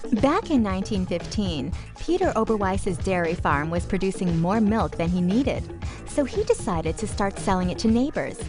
Back in 1915, Peter Oberweis's dairy farm was producing more milk than he needed, so he decided to start selling it to neighbors.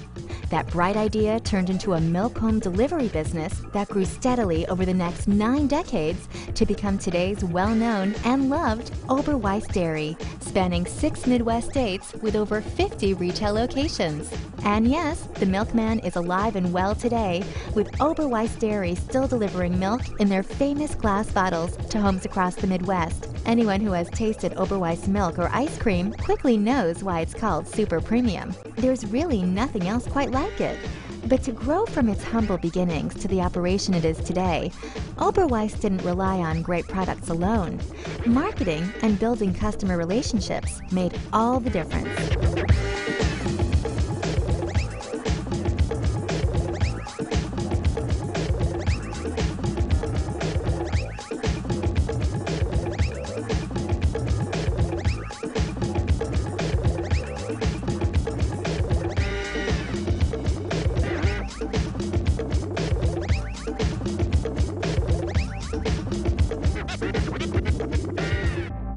That bright idea turned into a milk home delivery business that grew steadily over the next 9 decades to become today's well-known and loved Oberweis Dairy, spanning 6 Midwest states with over 50 retail locations. And yes, the milkman is alive and well today, with Oberweis Dairy still delivering milk in their famous glass bottles to homes across the Midwest. Anyone who has tasted Oberweis milk or ice cream quickly knows why it's called super premium. There's really nothing else quite like it. But to grow from its humble beginnings to the operation it is today, Oberweis didn't rely on great products alone. Marketing and building customer relationships made all the difference.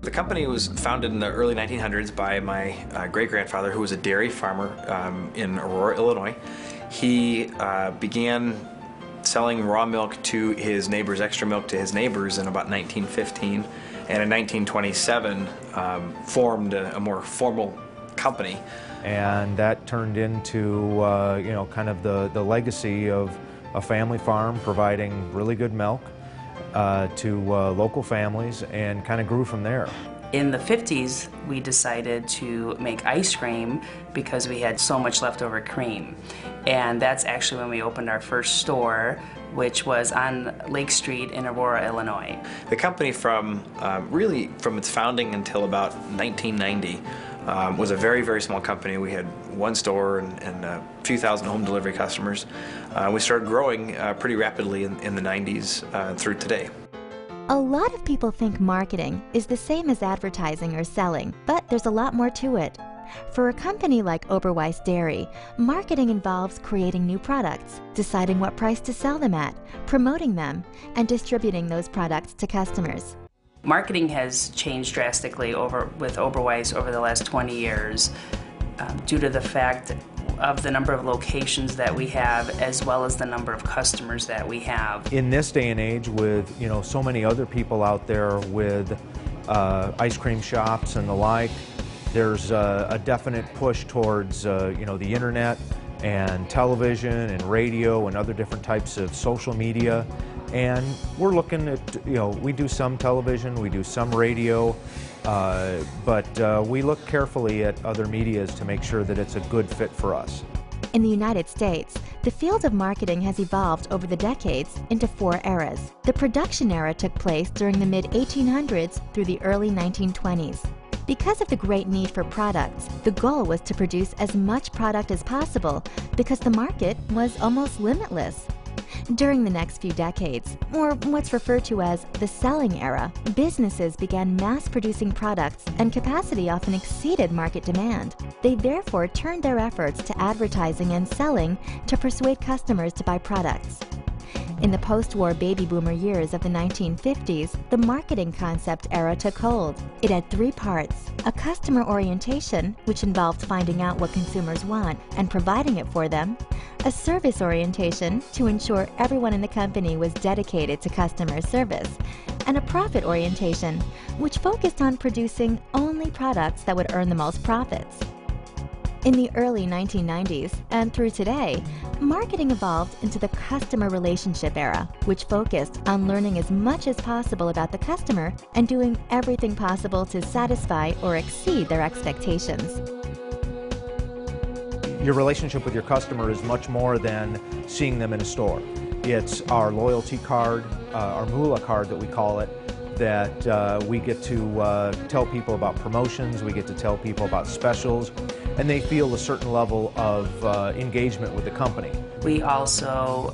The company was founded in the early 1900s by my great-grandfather, who was a dairy farmer in Aurora, Illinois. He began selling raw milk to his neighbors, extra milk to his neighbors in about 1915, and in 1927 formed a more formal company. And that turned into kind of the legacy of a family farm providing really good milk to local families, and kind of grew from there. In the 50s, we decided to make ice cream because we had so much leftover cream. And that's actually when we opened our first store, which was on Lake Street in Aurora, Illinois. The company really from its founding until about 1990 was a very, very small company. We had 1 store and a few thousand home delivery customers. We started growing pretty rapidly in the 90s through today. A lot of people think marketing is the same as advertising or selling, but there's a lot more to it. For a company like Oberweis Dairy, marketing involves creating new products, deciding what price to sell them at, promoting them, and distributing those products to customers. Marketing has changed drastically with Oberweis over the last 20 years due to the fact of the number of locations that we have, as well as the number of customers that we have. In this day and age, with so many other people out there with ice cream shops and the like, there's a definite push towards the internet and television and radio and other different types of social media. And we're looking at, we do some television, we do some radio, but we look carefully at other medias to make sure that it's a good fit for us. In the United States, the field of marketing has evolved over the decades into 4 eras. The production era took place during the mid-1800s through the early 1920s. Because of the great need for products, the goal was to produce as much product as possible because the market was almost limitless. During the next few decades, or what's referred to as the selling era, businesses began mass-producing products and capacity often exceeded market demand. They therefore turned their efforts to advertising and selling to persuade customers to buy products. In the post-war baby boomer years of the 1950s, the marketing concept era took hold. It had 3 parts: a customer orientation, which involved finding out what consumers want and providing it for them; a service orientation, to ensure everyone in the company was dedicated to customer service; and a profit orientation, which focused on producing only products that would earn the most profits. In the early 1990s and through today, marketing evolved into the customer relationship era, which focused on learning as much as possible about the customer and doing everything possible to satisfy or exceed their expectations. Your relationship with your customer is much more than seeing them in a store. It's our loyalty card, our MULA card that we call it, that we get to tell people about promotions, we get to tell people about specials, and they feel a certain level of engagement with the company. We also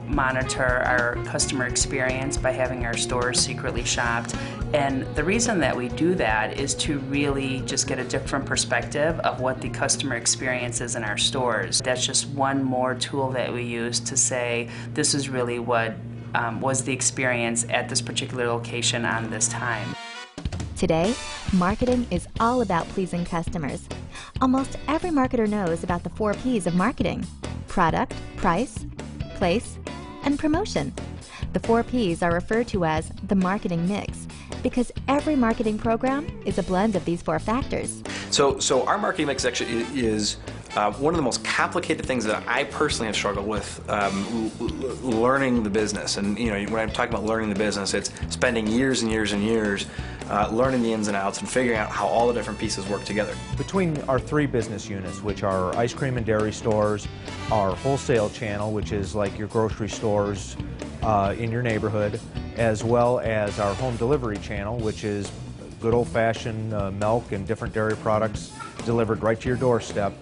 monitor our customer experience by having our stores secretly shopped. And the reason that we do that is to really just get a different perspective of what the customer experience is in our stores. That's just one more tool that we use to say this is really what was the experience at this particular location on this time. Today, marketing is all about pleasing customers. Almost every marketer knows about the 4 Ps of marketing: product, price, place, and promotion. The 4 Ps are referred to as the marketing mix because every marketing program is a blend of these 4 factors. So our marketing mix actually is one of the most complicated things that I personally have struggled with learning the business. And when I'm talking about learning the business, it's spending years and years and years learning the ins and outs and figuring out how all the different pieces work together. Between our 3 business units, which are ice cream and dairy stores, our wholesale channel, which is like your grocery stores in your neighborhood, as well as our home delivery channel, which is good old-fashioned milk and different dairy products delivered right to your doorstep.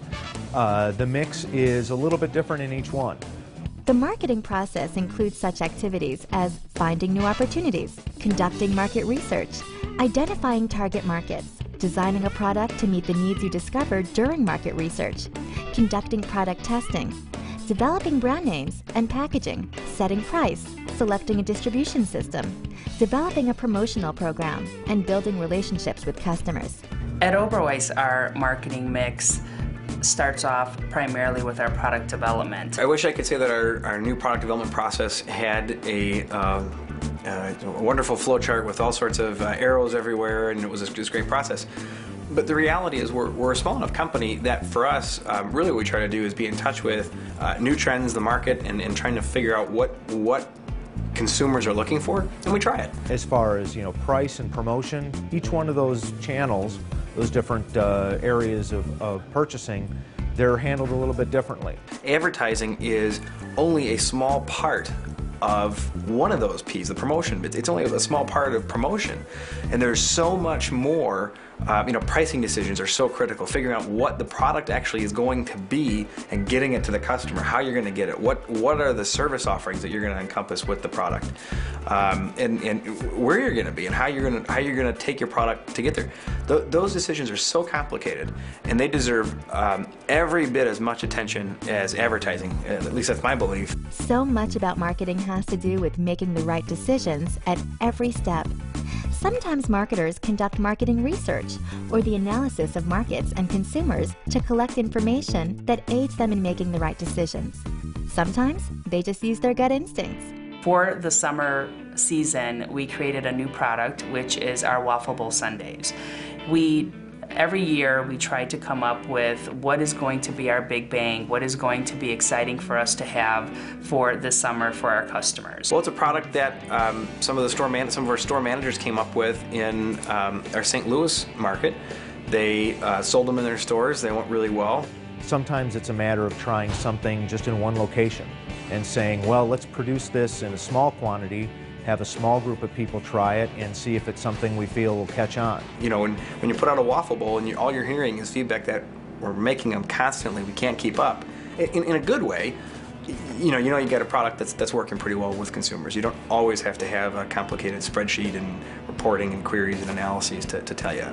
The mix is a little bit different in each one. The marketing process includes such activities as finding new opportunities, conducting market research, identifying target markets, designing a product to meet the needs you discovered during market research, conducting product testing, developing brand names and packaging, setting price, selecting a distribution system, developing a promotional program, and building relationships with customers. At Oberweis, our marketing mix starts off primarily with our product development. I wish I could say that our new product development process had a wonderful flow chart with all sorts of arrows everywhere, and it was this great process. But the reality is we're a small enough company that for us, really what we try to do is be in touch with new trends, the market, and trying to figure out what consumers are looking for, and we try it. As far as price and promotion, each one of those channels, those different areas of purchasing, they're handled a little bit differently. Advertising is only a small part of one of those P's, the promotion. It's only a small part of promotion, and there's so much more. Pricing decisions are so critical. Figuring out what the product actually is going to be and getting it to the customer, how you're going to get it, what are the service offerings that you're going to encompass with the product, and where you're going to be, and how you're going to take your product to get there. Those decisions are so complicated, and they deserve every bit as much attention as advertising. At least that's my belief. So much about marketing has to do with making the right decisions at every step. Sometimes marketers conduct marketing research or the analysis of markets and consumers to collect information that aids them in making the right decisions. Sometimes they just use their gut instincts. For the summer season, we created a new product, which is our Waffle Bowl Sundaes. Every year we try to come up with what is going to be our big bang, what is going to be exciting for us to have for this summer for our customers. Well, it's a product that some of our store managers came up with in our St. Louis market. They sold them in their stores. They went really well. Sometimes it's a matter of trying something just in one location and saying, well, let's produce this in a small quantity, have a small group of people try it, and see if it's something we feel will catch on. When you put out a waffle bowl and all you're hearing is feedback that we're making them constantly, we can't keep up. In a good way, you get a product that's working pretty well with consumers. You don't always have to have a complicated spreadsheet and reporting and queries and analyses to tell you.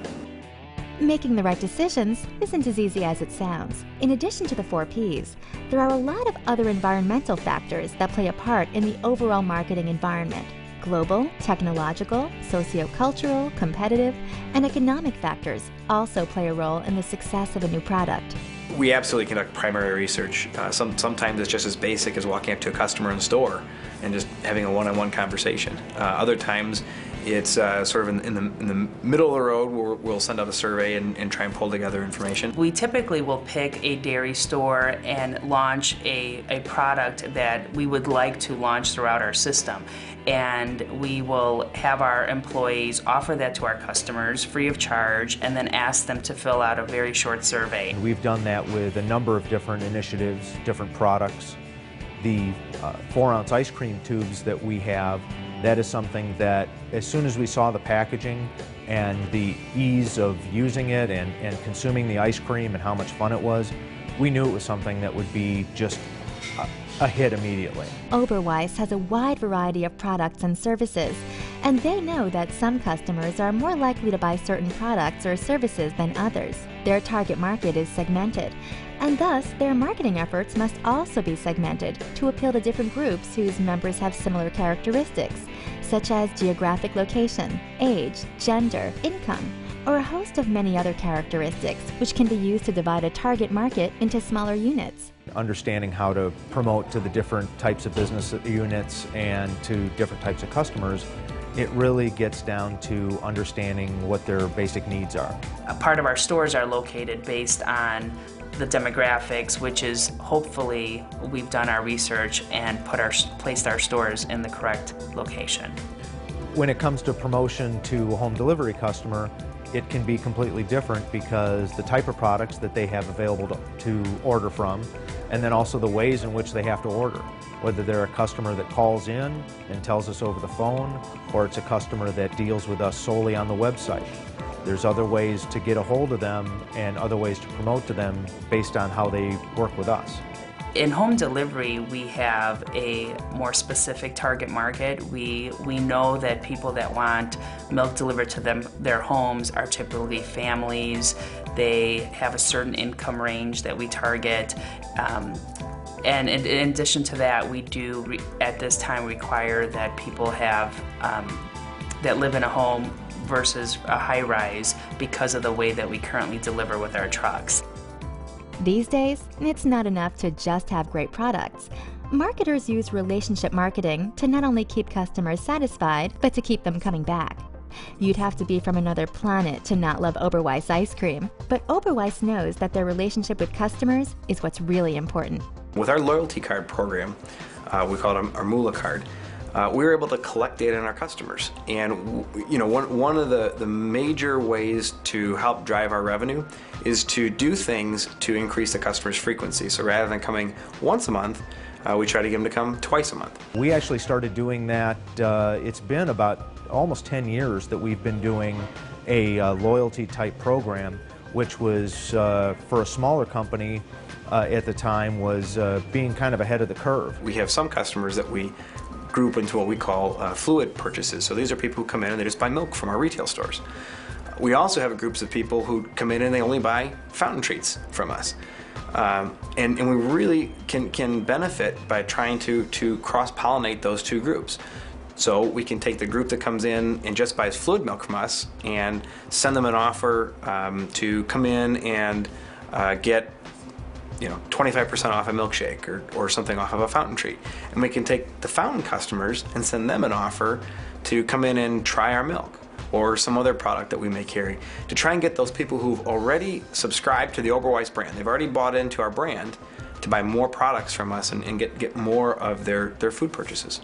Making the right decisions isn't as easy as it sounds. In addition to the 4 Ps, there are a lot of other environmental factors that play a part in the overall marketing environment. Global, technological, sociocultural, competitive, and economic factors also play a role in the success of a new product. We absolutely conduct primary research. Sometimes it's just as basic as walking up to a customer in the store and just having a one-on-one conversation. Other times it's sort of in the middle of the road where we'll send out a survey and try and pull together information. We typically will pick a dairy store and launch a product that we would like to launch throughout our system. And we will have our employees offer that to our customers free of charge and then ask them to fill out a very short survey. We've done that with a number of different initiatives, different products. The 4-ounce ice cream tubes that we have, that is something that as soon as we saw the packaging and the ease of using it and consuming the ice cream and how much fun it was, we knew it was something that would be just a hit immediately. Oberweis has a wide variety of products and services And they know that some customers are more likely to buy certain products or services than others. Their target market is segmented, and thus their marketing efforts must also be segmented to appeal to different groups whose members have similar characteristics, such as geographic location, age, gender, income, or a host of many other characteristics which can be used to divide a target market into smaller units. Understanding how to promote to the different types of business units and to different types of customers, it really gets down to understanding what their basic needs are. A part of our stores are located based on the demographics, which is hopefully we've done our research and placed our stores in the correct location. When it comes to promotion to a home delivery customer, it can be completely different because the type of products that they have available to order from, and then also the ways in which they have to order. Whether they're a customer that calls in and tells us over the phone, or it's a customer that deals with us solely on the website. There's other ways to get a hold of them and other ways to promote to them based on how they work with us. In home delivery, we have a more specific target market. We know that people that want milk delivered to their homes are typically families. They have a certain income range that we target. And in addition to that, we do at this time require that people have that live in a home versus a high-rise because of the way that we currently deliver with our trucks. These days, it's not enough to just have great products. Marketers use relationship marketing to not only keep customers satisfied, but to keep them coming back. You'd have to be from another planet to not love Oberweis ice cream, but Oberweis knows that their relationship with customers is what's really important. With our loyalty card program, we call it our MULA card, we were able to collect data on our customers. And one of the major ways to help drive our revenue is to do things to increase the customer's frequency. So rather than coming once a month, we try to get them to come twice a month. We actually started doing that, it's been about almost 10 years that we've been doing a loyalty type program, which was for a smaller company at the time was being kind of ahead of the curve. We have some customers that we group into what we call fluid purchases. So these are people who come in and they just buy milk from our retail stores. We also have groups of people who come in and they only buy fountain treats from us. And we really can benefit by trying to cross-pollinate those two groups. So we can take the group that comes in and just buys fluid milk from us and send them an offer to come in and get 25% off a milkshake or something off of a fountain treat. And we can take the fountain customers and send them an offer to come in and try our milk or some other product that we may carry, to try and get those people who've already subscribed to the Oberweis brand, they've already bought into our brand, to buy more products from us and get more of their food purchases.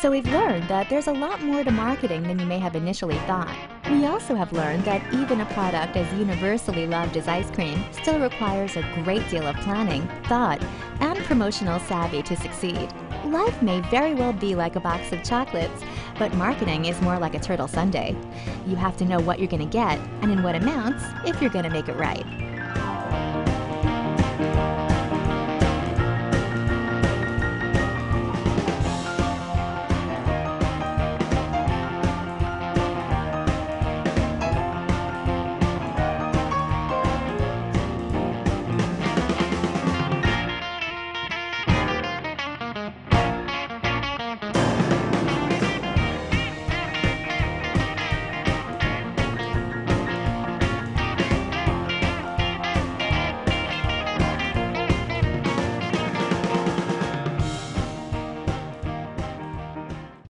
So we've learned that there's a lot more to marketing than you may have initially thought. We also have learned that even a product as universally loved as ice cream still requires a great deal of planning, thought, and promotional savvy to succeed. Life may very well be like a box of chocolates, but marketing is more like a turtle sundae. You have to know what you're going to get and in what amounts if you're going to make it right.